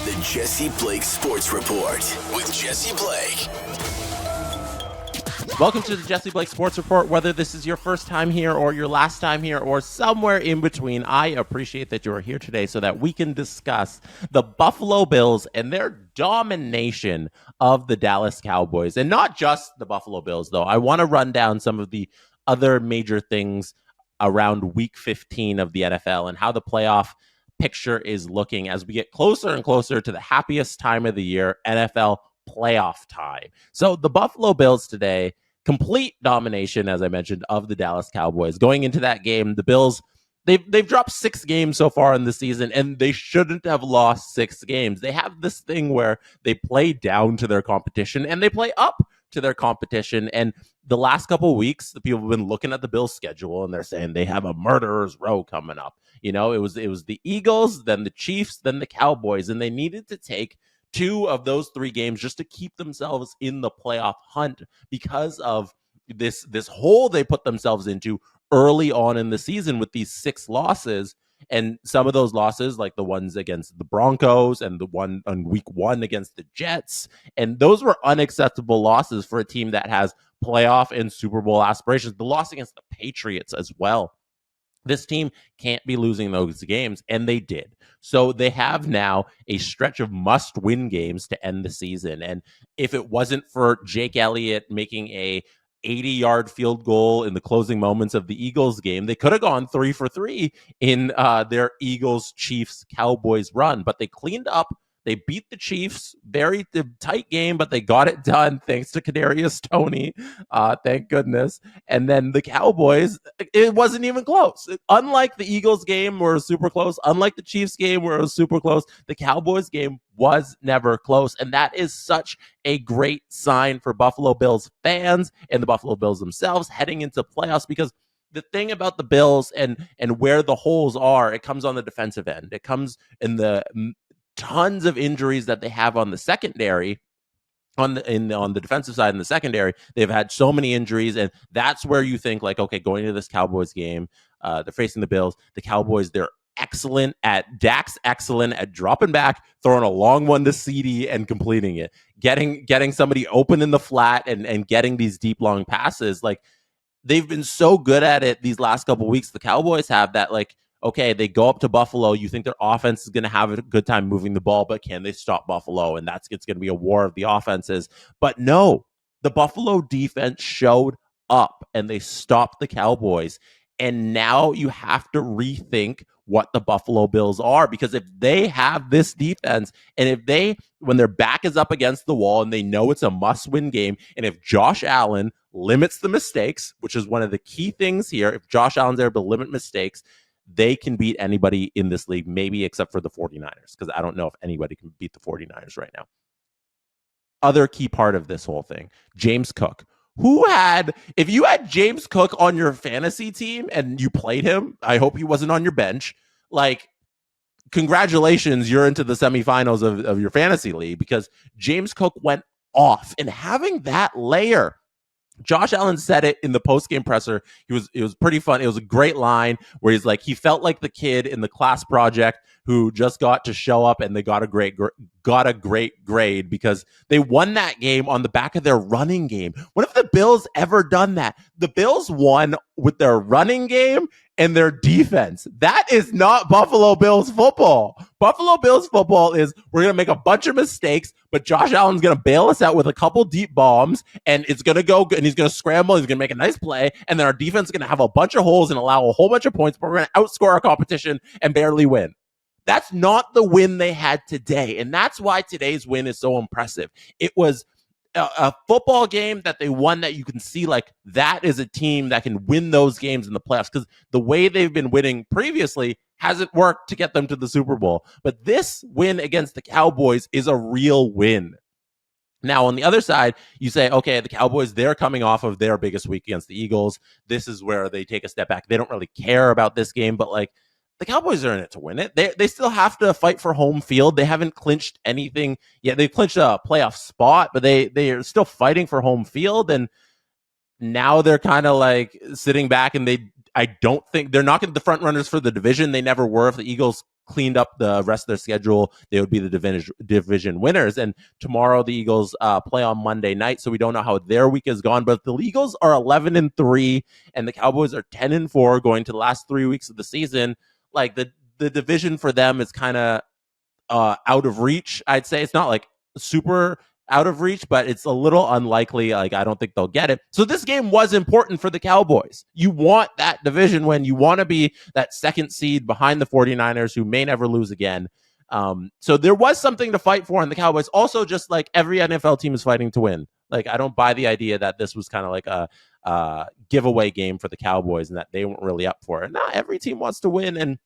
The Jesse Blake Sports Report with Jesse Blake. Welcome to the Jesse Blake Sports Report. Whether this is your first time here or your last time here or somewhere in between, I appreciate that you are here today so that we can discuss the Buffalo Bills and their domination of the Dallas Cowboys. And not just the Buffalo Bills, though. I want to run down some of the other major things around Week 15 of the NFL and how the playoff picture is looking as we get closer and closer to the happiest time of the year, NFL playoff time. So the Buffalo Bills today, complete domination, as I mentioned, of the Dallas Cowboys. Going into that game, the Bills, they've dropped 6 games so far in the season, and they shouldn't have lost 6 games. They have this thing where they play down to their competition and they play up to their competition. And the last couple of weeks, the people have been looking at the Bills' schedule and they're saying they have a murderer's row coming up. You know, it was the Eagles, then the Chiefs, then the Cowboys, and they needed to take 2 of those 3 games just to keep themselves in the playoff hunt because of this hole they put themselves into early on in the season with these 6 losses. And some of those losses, like the ones against the Broncos and the one on week 1 against the Jets, and those were unacceptable losses for a team that has playoff and Super Bowl aspirations. The loss against the Patriots as well. This team can't be losing those games, and they did. So they have now a stretch of must-win games to end the season. And if it wasn't for Jake Elliott making a 80-yard field goal in the closing moments of the Eagles game, they could have gone 3 for 3 in their Eagles-Chiefs-Cowboys run. But they cleaned up. They beat the Chiefs, very tight game, but they got it done thanks to Kadarius Toney. Thank goodness. And then the Cowboys, it wasn't even close. Unlike the Eagles game where it was super close, unlike the Chiefs game where it was super close, the Cowboys game was never close. And that is such a great sign for Buffalo Bills fans and the Buffalo Bills themselves heading into playoffs, because the thing about the Bills and where the holes are, it comes on the defensive end. It comes in the tons of injuries that they have on the secondary, on the defensive side in the secondary. They've had so many injuries, and that's where you think like, okay, going into this Cowboys game, they're facing the Bills. The Cowboys, Dak's excellent at dropping back, throwing a long one to CD and completing it, getting somebody open in the flat and getting these deep long passes. Like, they've been so good at it these last couple of weeks. The Cowboys have that, like, okay, they go up to Buffalo. You think their offense is going to have a good time moving the ball, but can they stop Buffalo? And it's going to be a war of the offenses. But no, the Buffalo defense showed up and they stopped the Cowboys. And now you have to rethink what the Buffalo Bills are, because if they have this defense, and if when their back is up against the wall and they know it's a must-win game, and if Josh Allen limits the mistakes, which is one of the key things here, if Josh Allen's able to limit mistakes, they can beat anybody in this league, maybe except for the 49ers, because I don't know if anybody can beat the 49ers right now. Other key part of this whole thing, James Cook. If you had James Cook on your fantasy team and you played him, I hope he wasn't on your bench. Like, congratulations, you're into the semifinals of your fantasy league, because James Cook went off. And having that layer, Josh Allen said it in the post-game presser. It was pretty fun. It was a great line where he's like, he felt like the kid in the class project who just got to show up and they got a great grade because they won that game on the back of their running game. When have the Bills ever done that? The Bills won with their running game and their defense. That is not Buffalo Bills football. Buffalo Bills football is, we're going to make a bunch of mistakes, but Josh Allen's going to bail us out with a couple deep bombs, and it's going to go good, and he's going to scramble, he's going to make a nice play, and then our defense is going to have a bunch of holes and allow a whole bunch of points, but we're going to outscore our competition and barely win. That's not the win they had today, and that's why today's win is so impressive. It was a football game that they won that you can see, like, that is a team that can win those games in the playoffs, because the way they've been winning previously hasn't worked to get them to the Super Bowl. But this win against the Cowboys is a real win. Now, on the other side, you say, okay, the Cowboys, they're coming off of their biggest week against the Eagles. This is where they take a step back. They don't really care about this game, but, like, the Cowboys are in it to win it. They still have to fight for home field. They haven't clinched anything yet. They've clinched a playoff spot, but they are still fighting for home field. And now they're kind of like sitting back, and I don't think they're not the front runners for the division. They never were. If the Eagles cleaned up the rest of their schedule, they would be the division winners. And tomorrow the Eagles play on Monday night, so we don't know how their week has gone. But the Eagles are 11-3, and the Cowboys are 10-4 going to the last 3 weeks of the season. Like the division for them is kind of out of reach. I'd say it's not like super out of reach, but it's a little unlikely. Like, I don't think they'll get it. So this game was important for the Cowboys. You want that division win. You want to be that second seed behind the 49ers, who may never lose again. So there was something to fight for in the Cowboys. Also, just like every NFL team is fighting to win. Like, I don't buy the idea that this was kind of like a giveaway game for the Cowboys and that they weren't really up for it. Not every team wants to win, and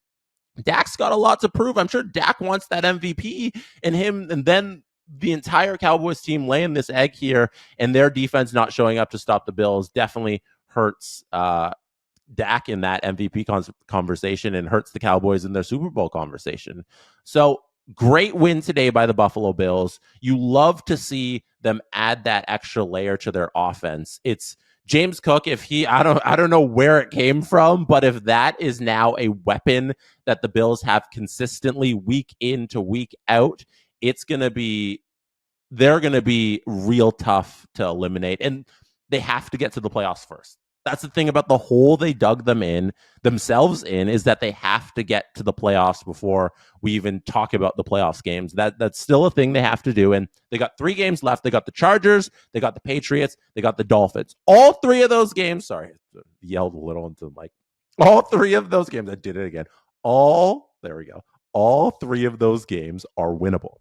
Dak's got a lot to prove. I'm sure Dak wants that MVP in him, and then the entire Cowboys team laying this egg here, and their defense not showing up to stop the Bills definitely hurts Dak in that MVP conversation and hurts the Cowboys in their Super Bowl conversation. So great win today by the Buffalo Bills. You love to see them add that extra layer to their offense. It's James Cook, if I don't know where it came from, but if that is now a weapon that the Bills have consistently week in to week out, they're going to be real tough to eliminate. And they have to get to the playoffs first. That's the thing about the hole they dug themselves in, is that they have to get to the playoffs before we even talk about the playoffs games. That's still a thing they have to do. And they got 3 games left. They got the Chargers, they got the Patriots, they got the Dolphins. All 3 of those games, sorry, I yelled a little into the mic. All 3 of those games, I did it again. There we go. All 3 of those games are winnable.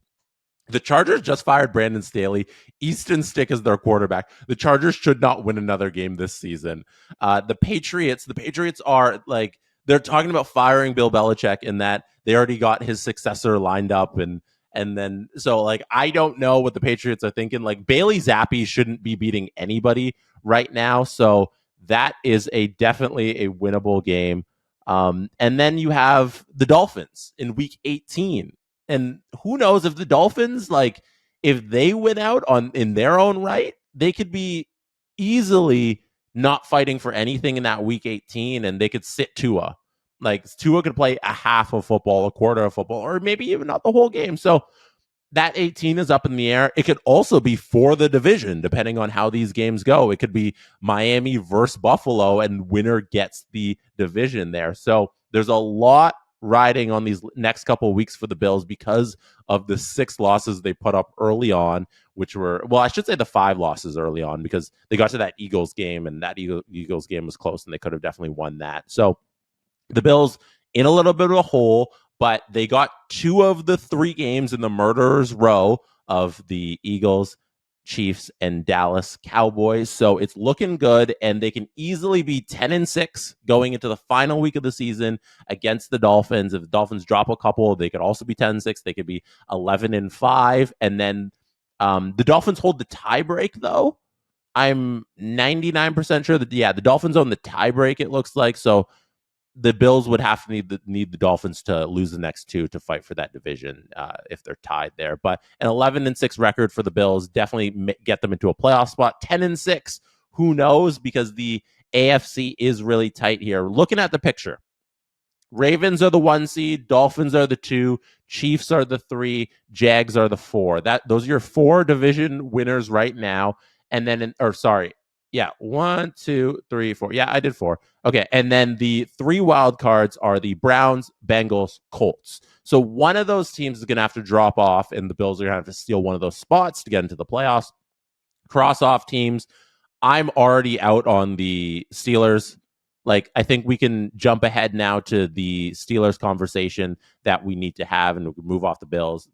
The Chargers just fired Brandon Staley. Easton Stick is their quarterback. The Chargers should not win another game this season. The Patriots are like, they're talking about firing Bill Belichick in that they already got his successor lined up. And then, so like, I don't know what the Patriots are thinking. Like, Bailey Zappi shouldn't be beating anybody right now. So that is definitely a winnable game. And then you have the Dolphins in week 18. And who knows if the Dolphins, like, if they win out in their own right, they could be easily not fighting for anything in that week 18, and they could sit Tua. Like, Tua could play a half of football, a quarter of football, or maybe even not the whole game. So that 18 is up in the air. It could also be for the division, depending on how these games go. It could be Miami versus Buffalo, and winner gets the division there. So there's a lot riding on these next couple of weeks for the Bills because of the 6 losses they put up early on, which were, well, I should say the 5 losses early on, because they got to that Eagles game, and that Eagles game was close, and they could have definitely won that. So the Bills in a little bit of a hole, but they got 2 of the 3 games in the murderer's row of the Eagles, Chiefs, and Dallas Cowboys. So it's looking good, and they can easily be 10-6 going into the final week of the season against the Dolphins. If the Dolphins drop a couple, they could also be 10-6. They could be 11-5. And then the Dolphins hold the tiebreak, though. I'm 99% sure that, the Dolphins own the tiebreak, it looks like. So the Bills would have to need the Dolphins to lose the next 2 to fight for that division if they're tied there. But an 11-6 record for the Bills definitely get them into a playoff spot. 10-6, who knows? Because the AFC is really tight here. Looking at the picture, Ravens are the 1 seed, Dolphins are the 2, Chiefs are the 3, Jags are the 4. Those are your 4 division winners right now. And then, 1, 2, 3, 4. Yeah, I did 4. Okay, and then the 3 wild cards are the Browns, Bengals, Colts. So one of those teams is going to have to drop off, and the Bills are going to have to steal one of those spots to get into the playoffs. Cross off teams. I'm already out on the Steelers. Like, I think we can jump ahead now to the Steelers conversation that we need to have, and we can move off the Bills.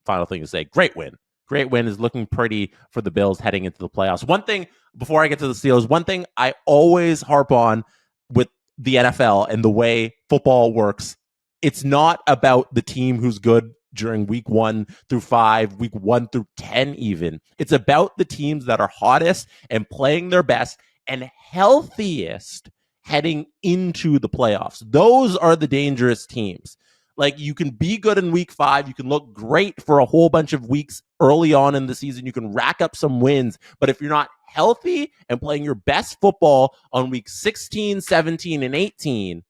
Final thing to say, great win. Great win is looking pretty for the Bills heading into the playoffs. One thing, before I get to the Steelers, one thing I always harp on with the NFL and the way football works, it's not about the team who's good during week 1 through 5, week 1 through 10 even. It's about the teams that are hottest and playing their best and healthiest heading into the playoffs. Those are the dangerous teams. Like, you can be good in week 5. You can look great for a whole bunch of weeks early on in the season. You can rack up some wins. But if you're not healthy and playing your best football on week 16, 17, and 18,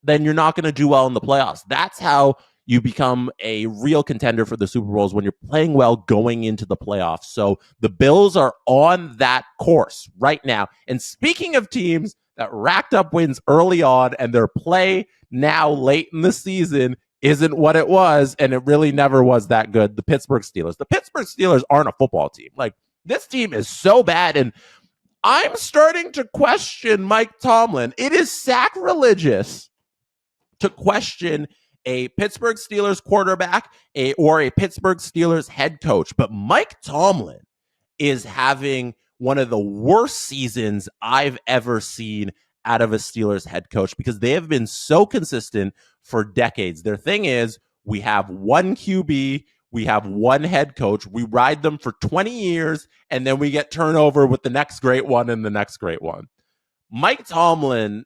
then you're not going to do well in the playoffs. That's how you become a real contender for the Super Bowls, when you're playing well going into the playoffs. So the Bills are on that course right now. And speaking of teams that racked up wins early on and their play now late in the season isn't what it was, and it really never was that good, the Pittsburgh Steelers. The Pittsburgh Steelers aren't a football team. Like, this team is so bad, and I'm starting to question Mike Tomlin. It is sacrilegious to question a Pittsburgh Steelers quarterback or a Pittsburgh Steelers head coach. But Mike Tomlin is having one of the worst seasons I've ever seen out of a Steelers head coach, because they have been so consistent for decades. Their thing is, we have one QB, we have one head coach, we ride them for 20 years, and then we get turnover with the next great one and the next great one. Mike Tomlin,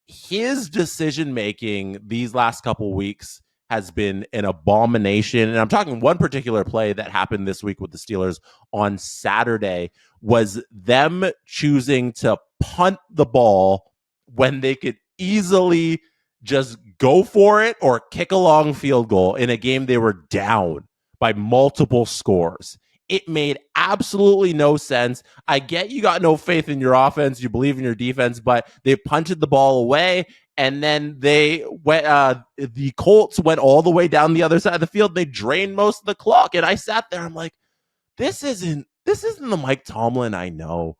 his decision-making these last couple weeks has been an abomination. And I'm talking one particular play that happened this week with the Steelers on Saturday was them choosing to punt the ball when they could easily just go for it or kick a long field goal in a game they were down by multiple scores. It made absolutely no sense. I get you got no faith in your offense, you believe in your defense, but they punted the ball away, and then they went. The Colts went all the way down the other side of the field. They drained most of the clock, and I sat there. I'm like, this isn't the Mike Tomlin I know.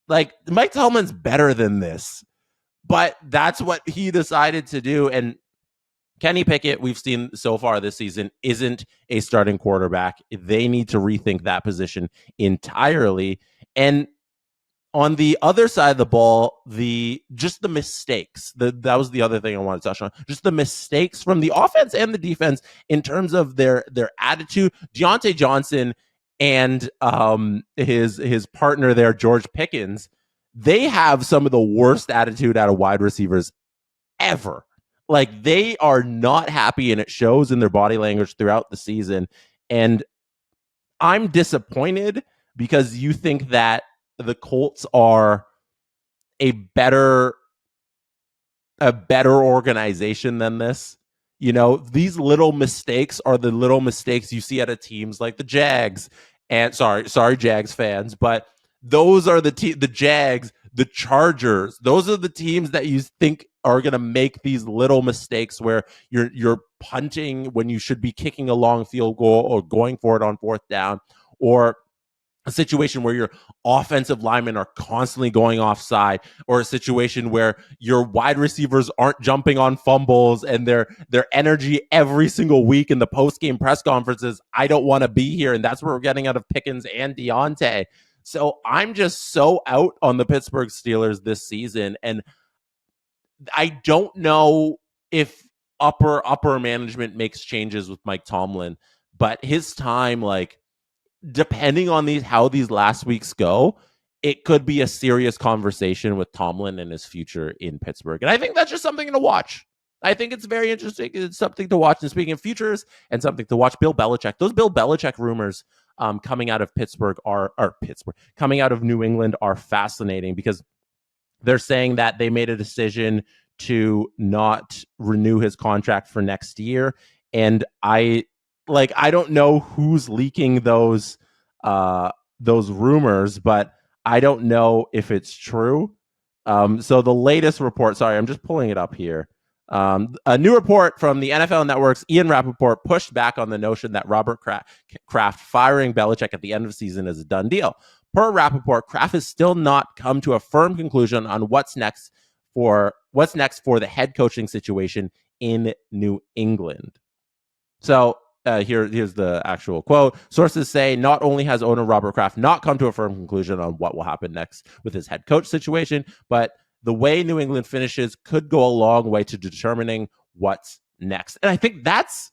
Like, Mike Tomlin's better than this, but that's what he decided to do. And Kenny Pickett, we've seen so far this season, isn't a starting quarterback. They need to rethink that position entirely. And on the other side of the ball, the mistakes. That was the other thing I wanted to touch on. Just the mistakes from the offense and the defense in terms of their attitude. Deontay Johnson and his partner there, George Pickens, they have some of the worst attitude out of wide receivers ever. Like, they are not happy, and it shows in their body language throughout the season. And I'm disappointed, because you think that the Colts are a better organization than this. You know, these little mistakes are the little mistakes you see out of teams like the Jags. And sorry, Jags fans, but those are the Jags, the Chargers. Those are the teams that you think are going to make these little mistakes where you're punting when you should be kicking a long field goal or going for it on fourth down, or a situation where your offensive linemen are constantly going offside, or a situation where your wide receivers aren't jumping on fumbles, and their energy every single week in the post-game press conferences, I don't want to be here. And that's what we're getting out of Pickens and Deontay. So I'm just so out on the Pittsburgh Steelers this season. And I don't know if upper management makes changes with Mike Tomlin, but his time, like, depending on how these last weeks go, it could be a serious conversation with Tomlin and his future in Pittsburgh. And I think that's just something to watch. I think it's very interesting. It's something to watch. And speaking of futures and something to watch, Bill Belichick. Those Bill Belichick rumors coming out of coming out of New England are fascinating, because they're saying that they made a decision to not renew his contract for next year. And I don't know who's leaking those rumors, but I don't know if it's true. So the latest report, sorry, I'm just pulling it up here. A new report from the NFL Network's Ian Rappaport pushed back on the notion that Robert Kraft firing Belichick at the end of the season is a done deal. Per Rappaport, Kraft has still not come to a firm conclusion on what's next for the head coaching situation in New England. So here's the actual quote. Sources say not only has owner Robert Kraft not come to a firm conclusion on what will happen next with his head coach situation, but the way New England finishes could go a long way to determining what's next. And I think that's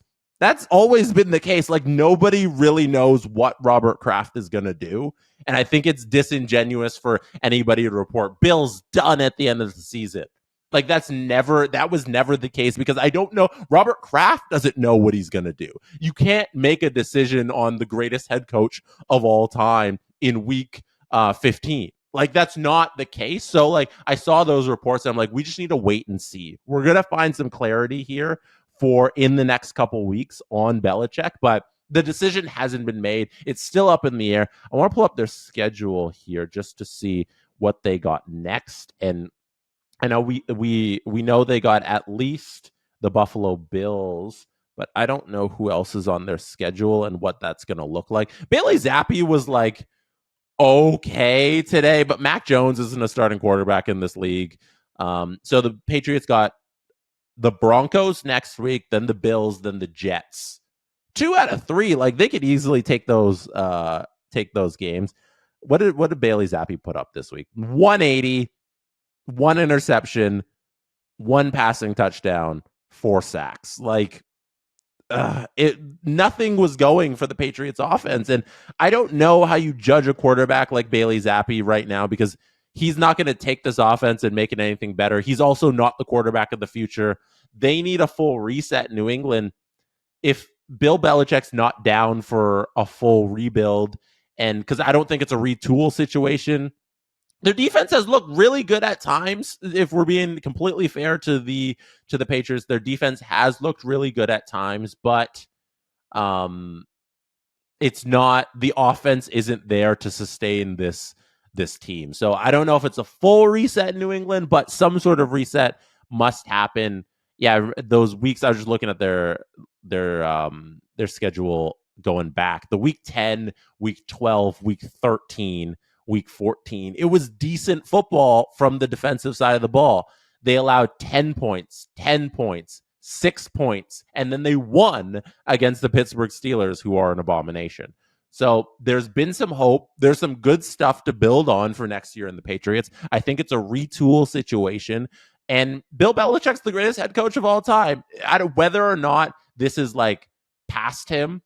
always been the case. Like, nobody really knows what Robert Kraft is going to do. And I think it's disingenuous for anybody to report Bill's done at the end of the season. Like, that was never the case, because I don't know. Robert Kraft doesn't know what he's going to do. You can't make a decision on the greatest head coach of all time in week 15. Like, that's not the case. So, like, I saw those reports and I'm like, we just need to wait and see. We're going to find some clarity here for in the next couple weeks on Belichick, but the decision hasn't been made. It's still up in the air. I want to pull up their schedule here just to see what they got next. And I know we know they got at least the Buffalo Bills, but I don't know who else is on their schedule and what that's going to look like. Bailey Zappi was like okay today, but Mac Jones isn't a starting quarterback in this league. So the Patriots got the Broncos next week, then the Bills, then the Jets. 2 out of 3, like they could easily take those games. What did Bailey Zappi put up this week? 180, 1 interception, 1 passing touchdown, 4 sacks. Like nothing was going for the Patriots offense. And I don't know how you judge a quarterback like Bailey Zappi right now, because he's not going to take this offense and make it anything better. He's also not the quarterback of the future. They need a full reset in New England. If Bill Belichick's not down for a full rebuild, and because I don't think it's a retool situation, their defense has looked really good at times. If we're being completely fair to the Patriots, their defense has looked really good at times, but um, it's not, the offense isn't there to sustain this team. So I don't know if it's a full reset in New England, but some sort of reset must happen. Yeah, those weeks I was just looking at their schedule going back. The week 10, week 12, week 13, week 14. It was decent football from the defensive side of the ball. They allowed 10 points, 10 points, 6 points, and then they won against the Pittsburgh Steelers, who are an abomination. So there's been some hope. There's some good stuff to build on for next year in the Patriots. I think it's a retool situation. And Bill Belichick's the greatest head coach of all time. Whether or not this is like past him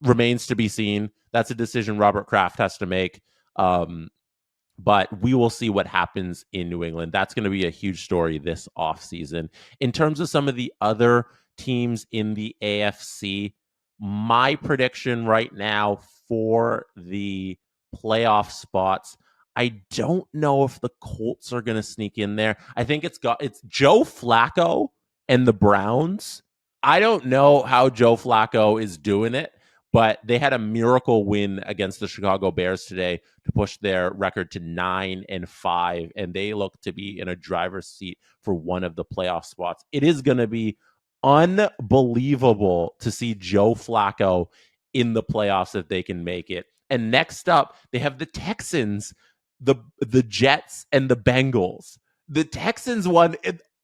remains to be seen. That's a decision Robert Kraft has to make. But we will see what happens in New England. That's going to be a huge story this offseason. In terms of some of the other teams in the AFC, my prediction right now for the playoff spots, I don't know if the Colts are going to sneak in there. I think it's Joe Flacco and the Browns. I don't know how Joe Flacco is doing it, but they had a miracle win against the Chicago Bears today to push their record to 9-5, and they look to be in a driver's seat for one of the playoff spots. It is going to be unbelievable to see Joe Flacco in the playoffs if they can make it. And next up, they have the Texans, the Jets, and the Bengals. The Texans won.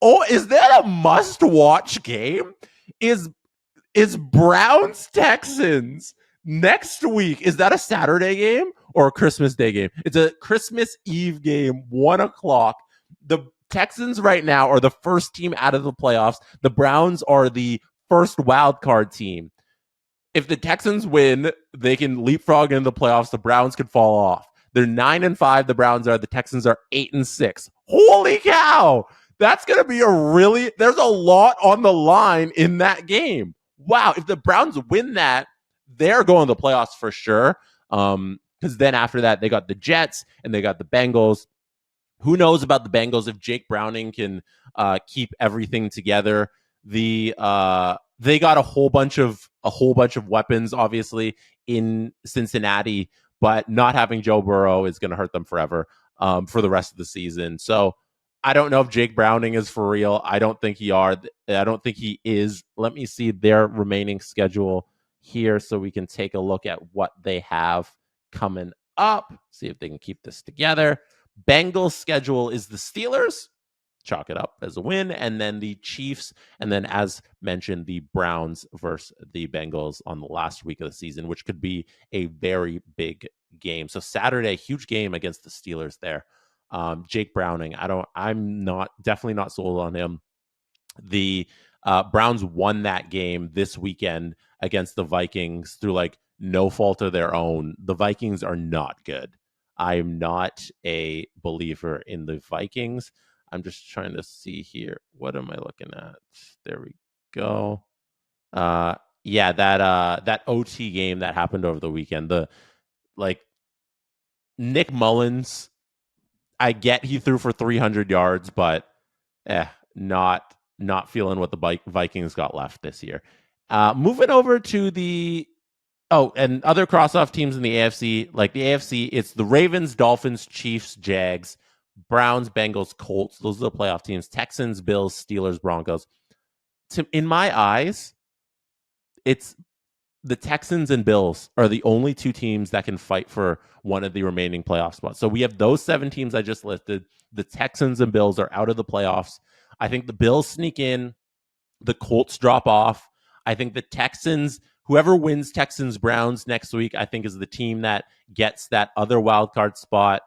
Oh, is that a must-watch game? Is Browns Texans next week? Is that a Saturday game or a Christmas Day game? It's a Christmas Eve game, 1:00. The Texans right now are the first team out of the playoffs. The Browns are the first wild card team. If the Texans win, they can leapfrog into the playoffs. The Browns could fall off. They're 9-5. The Browns are. The Texans are 8-6. Holy cow! That's going to be there's a lot on the line in that game. Wow, if the Browns win that, they're going to the playoffs for sure. Because then after that, they got the Jets and they got the Bengals. Who knows about the Bengals if Jake Browning can keep everything together? They got a whole bunch of weapons, obviously, in Cincinnati, but not having Joe Burrow is going to hurt them forever for the rest of the season. So I don't know if Jake Browning is for real. I don't think he is. Let me see their remaining schedule here so we can take a look at what they have coming up. See if they can keep this together. Bengals schedule is the Steelers. Chalk it up as a win. And then the Chiefs. And then, as mentioned, the Browns versus the Bengals on the last week of the season, which could be a very big game. So Saturday, huge game against the Steelers there. Jake Browning, I'm definitely not sold on him. The Browns won that game this weekend against the Vikings through like no fault of their own. The Vikings are not good. I'm not a believer in the Vikings. I'm just trying to see here. What am I looking at? There we go. Yeah, that OT game that happened over the weekend. Nick Mullins, I get he threw for 300 yards, but not feeling what the Vikings got left this year. Moving over to and other cross-off teams in the AFC, like the AFC, it's the Ravens, Dolphins, Chiefs, Jags, Browns, Bengals, Colts. Those are the playoff teams. Texans, Bills, Steelers, Broncos. In my eyes, it's the Texans and Bills are the only two teams that can fight for one of the remaining playoff spots. So we have those 7 teams I just listed. The Texans and Bills are out of the playoffs. I think the Bills sneak in. The Colts drop off. I think the Texans, whoever wins Texans Browns next week, I think is the team that gets that other wild card spot.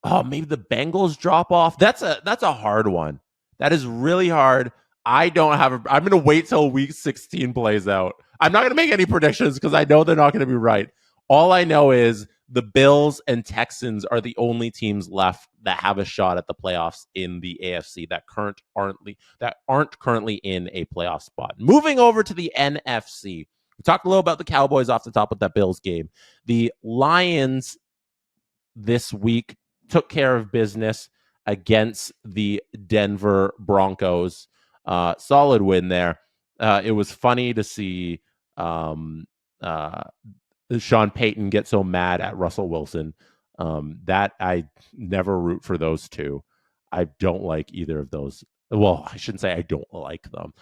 Oh, maybe the Bengals drop off. That's a hard one. That is really hard. I'm going to wait till week 16 plays out. I'm not going to make any predictions because I know they're not going to be right. All I know is the Bills and Texans are the only teams left that have a shot at the playoffs in the AFC that aren't currently in a playoff spot. Moving over to the NFC. We talked a little about the Cowboys off the top of that Bills game. The Lions this week took care of business against the Denver Broncos. Solid win there. It was funny to see Sean Payton get so mad at Russell Wilson. That I never root for those two. I don't like either of those. Well, I shouldn't say I don't like them.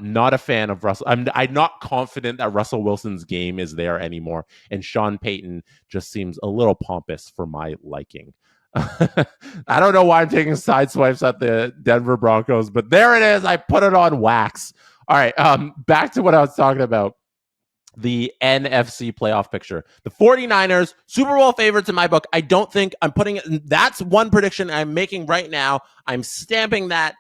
Not a fan of Russell. I'm not confident that Russell Wilson's game is there anymore. And Sean Payton just seems a little pompous for my liking. I don't know why I'm taking side swipes at the Denver Broncos, but there it is. I put it on wax. All right. Back to what I was talking about. The NFC playoff picture. The 49ers, Super Bowl favorites in my book. I don't think I'm putting it. That's one prediction I'm making right now. I'm stamping that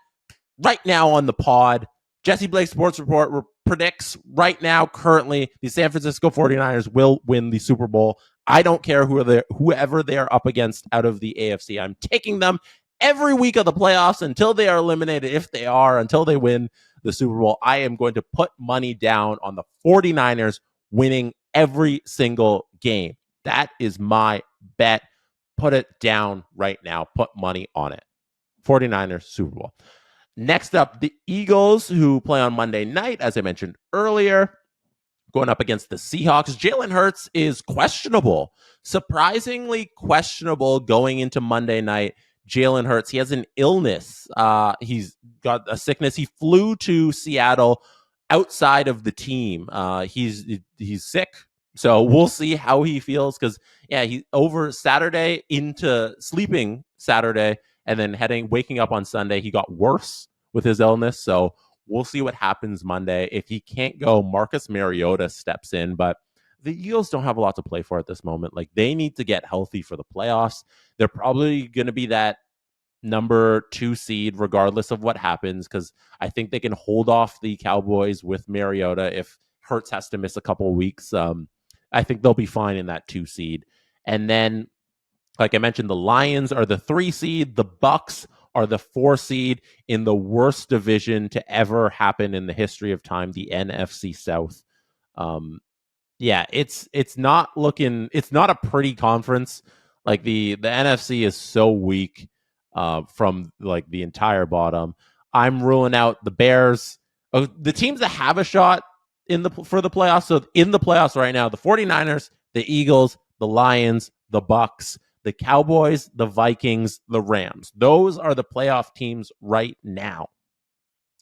right now on the pod. Jesse Blake Sports Report predicts right now, currently, the San Francisco 49ers will win the Super Bowl. I don't care whoever they are up against out of the AFC. I'm taking them every week of the playoffs until they are eliminated. Until they win the Super Bowl, I am going to put money down on the 49ers winning every single game. That is my bet. Put it down right now. Put money on it. 49ers Super Bowl. Next up, the Eagles, who play on Monday night, as I mentioned earlier, going up against the Seahawks. Jalen Hurts is questionable, surprisingly questionable going into Monday night. Jalen Hurts, he has an illness. He's got a sickness. He flew to Seattle outside of the team. He's sick. So we'll see how he feels because, he over Saturday into sleeping Saturday and then waking up on Sunday, he got worse with his illness. So we'll see what happens Monday. If he can't go, Marcus Mariota steps in, but the Eagles don't have a lot to play for at this moment. Like, they need to get healthy for the playoffs. They're probably going to be that number 2 seed regardless of what happens, because I think they can hold off the Cowboys with Mariota if Hurts has to miss a couple of weeks. I think they'll be fine in that 2 seed. And then, like I mentioned, the Lions are the 3 seed. The Bucks are the 4 seed in the worst division to ever happen in the history of time, the NFC South. It's not a pretty conference. Like the NFC is so weak from like the entire bottom. I'm ruling out the Bears. The teams that have a shot for the playoffs. So in the playoffs right now, the 49ers, the Eagles, the Lions, the Bucks, the Cowboys, the Vikings, the Rams. Those are the playoff teams right now.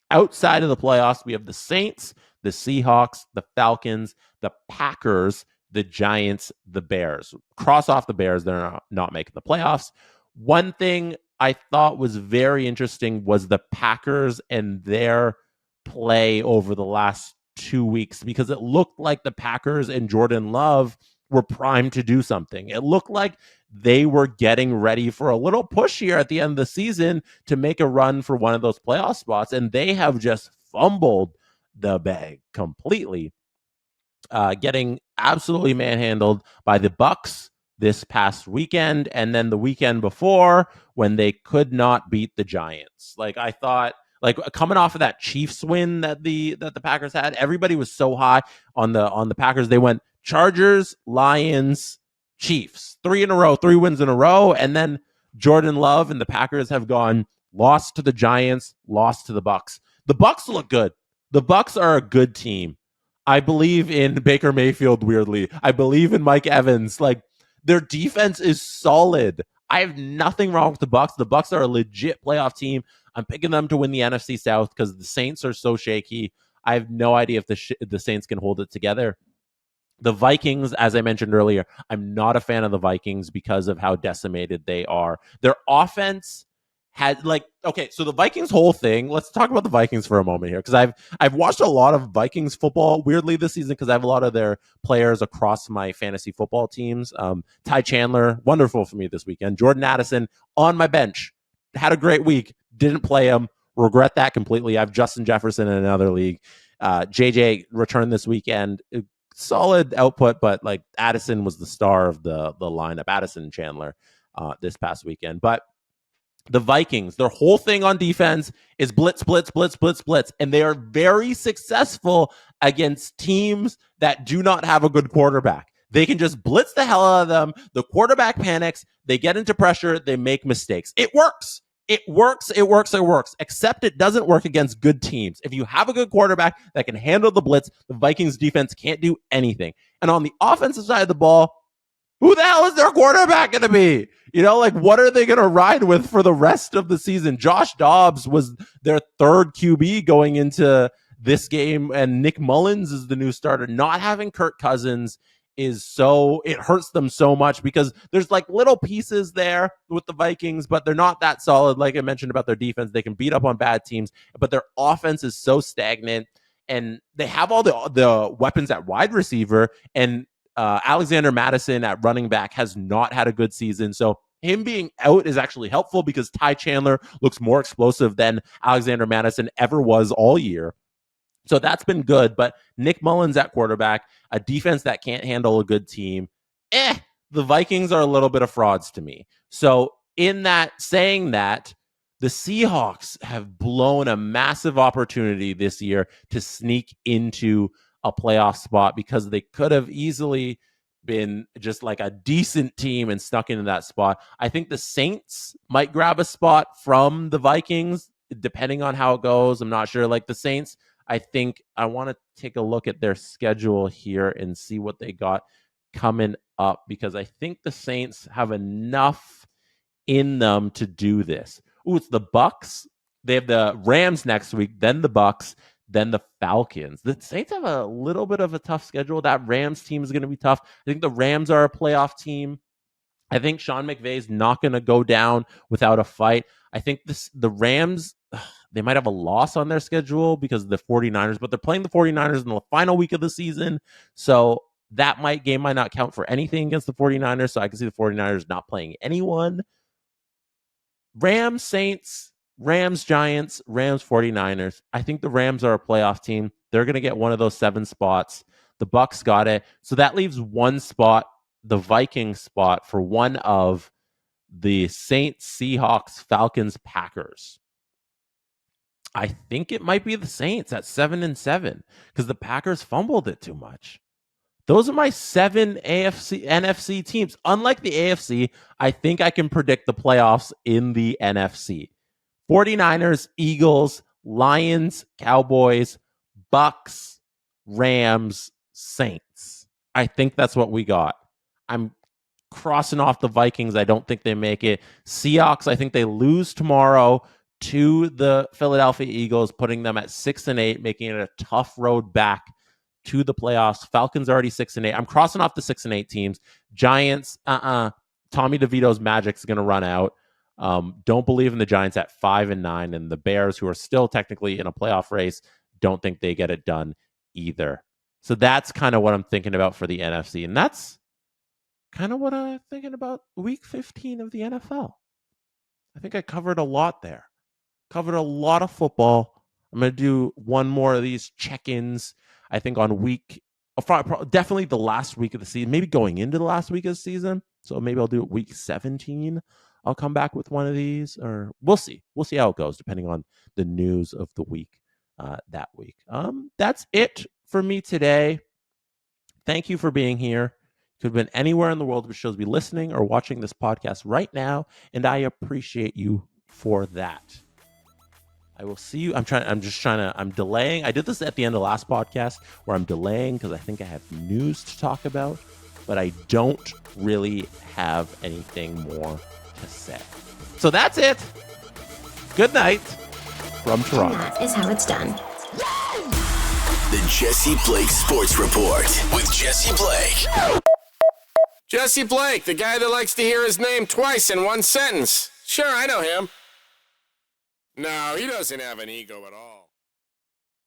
Outside of the playoffs, we have the Saints, the Seahawks, the Falcons, the Packers, the Giants, the Bears. Cross off the Bears, they're not making the playoffs. One thing I thought was very interesting was the Packers and their play over the last 2 weeks, because it looked like the Packers and Jordan Love were primed to do something. It looked like they were getting ready for a little push here at the end of the season to make a run for one of those playoff spots, and they have just fumbled the bag completely, getting absolutely manhandled by the Bucks this past weekend, and then the weekend before when they could not beat the Giants. Like, I thought, like, coming off of that Chiefs win that the Packers had, everybody was so high on the Packers. They went Chargers, Lions, Chiefs, 3 in a row, 3 wins in a row. And then Jordan Love and the Packers have gone lost to the Giants, lost to the Bucks. The Bucks look good. The Bucks are a good team. I believe in Baker Mayfield, weirdly. I believe in Mike Evans. Like, their defense is solid. I have nothing wrong with the Bucks. The Bucks are a legit playoff team. I'm picking them to win the NFC South because the Saints are so shaky. I have no idea if the Saints can hold it together. The Vikings, as I mentioned earlier, I'm not a fan of the Vikings because of how decimated they are. Their offense had so the Vikings whole thing, let's talk about the Vikings for a moment here, because I've watched a lot of Vikings football weirdly this season because I have a lot of their players across my fantasy football teams. Ty Chandler, wonderful for me this weekend. Jordan Addison on my bench, had a great week, didn't play him, regret that completely. I have Justin Jefferson in another league. JJ returned this weekend. Solid output, but like Addison was the star of the lineup, Addison and Chandler this past weekend. But the Vikings, their whole thing on defense is blitz, blitz, blitz, blitz, blitz. And they are very successful against teams that do not have a good quarterback. They can just blitz the hell out of them. The quarterback panics. They get into pressure. They make mistakes. It works. It works. It works. It works. Except it doesn't work against good teams. If you have a good quarterback that can handle the blitz, the Vikings defense can't do anything. And on the offensive side of the ball, who the hell is their quarterback going to be? What are they going to ride with for the rest of the season? Josh Dobbs was their third QB going into this game, and Nick Mullins is the new starter. Not having Kirk Cousins it hurts them so much because there's like little pieces there with the Vikings, but they're not that solid. Like I mentioned about their defense, they can beat up on bad teams, but their offense is so stagnant, and they have all the weapons at wide receiver, and Alexander Madison at running back has not had a good season. So him being out is actually helpful because Ty Chandler looks more explosive than Alexander Madison ever was all year. So that's been good. But Nick Mullins at quarterback, a defense that can't handle a good team. The Vikings are a little bit of frauds to me. So saying that, the Seahawks have blown a massive opportunity this year to sneak into a playoff spot because they could have easily been just like a decent team and stuck into that spot. I think the Saints might grab a spot from the Vikings, depending on how it goes. I'm not sure. Like the Saints, I think I want to take a look at their schedule here and see what they got coming up, because I think the Saints have enough in them to do this. It's the Bucks. They have the Rams next week, then the Bucks, then the Falcons. The Saints have a little bit of a tough schedule. That Rams team is going to be tough. I think the Rams are a playoff team. I think Sean McVay's not going to go down without a fight. I think the Rams, they might have a loss on their schedule because of the 49ers, but they're playing the 49ers in the final week of the season. So that game might not count for anything against the 49ers. So I can see the 49ers not playing anyone. Rams, Saints, Rams, Giants, Rams, 49ers. I think the Rams are a playoff team. They're going to get one of those 7 spots. The Bucks got it. So that leaves one spot, the Viking spot, for one of the Saints, Seahawks, Falcons, Packers. I think it might be the Saints at 7-7 because the Packers fumbled it too much. Those are my 7 NFC teams. Unlike the AFC, I think I can predict the playoffs in the NFC. 49ers, Eagles, Lions, Cowboys, Bucks, Rams, Saints. I think that's what we got. I'm crossing off the Vikings. I don't think they make it. Seahawks, I think they lose tomorrow to the Philadelphia Eagles, putting them at 6-8, making it a tough road back to the playoffs. Falcons already 6-8. I'm crossing off the 6-8 teams. Giants, Tommy DeVito's magic is going to run out. Don't believe in the Giants at 5-9, and the Bears, who are still technically in a playoff race, don't think they get it done either. So that's kind of what I'm thinking about for the NFC, and that's kind of what I'm thinking about Week 15 of the NFL. I think I covered a lot there. Covered a lot of football. I'm going to do one more of these check-ins, I think, on definitely the last week of the season, maybe going into the last week of the season. So maybe I'll do it Week 17. I'll come back with one of these, or we'll see. We'll see how it goes, depending on the news of the week that week. That's it for me today. Thank you for being here. Could have been anywhere in the world, but chose to be listening or watching this podcast right now, and I appreciate you for that. I will see you. I'm delaying. I did this at the end of the last podcast where I'm delaying because I think I have news to talk about, but I don't really have anything more to say. So that's it. Good night from Toronto. And that is how it's done. The Jesse Blake Sports Report with Jesse Blake. Jesse Blake, the guy that likes to hear his name twice in one sentence. Sure, I know him. No, he doesn't have an ego at all.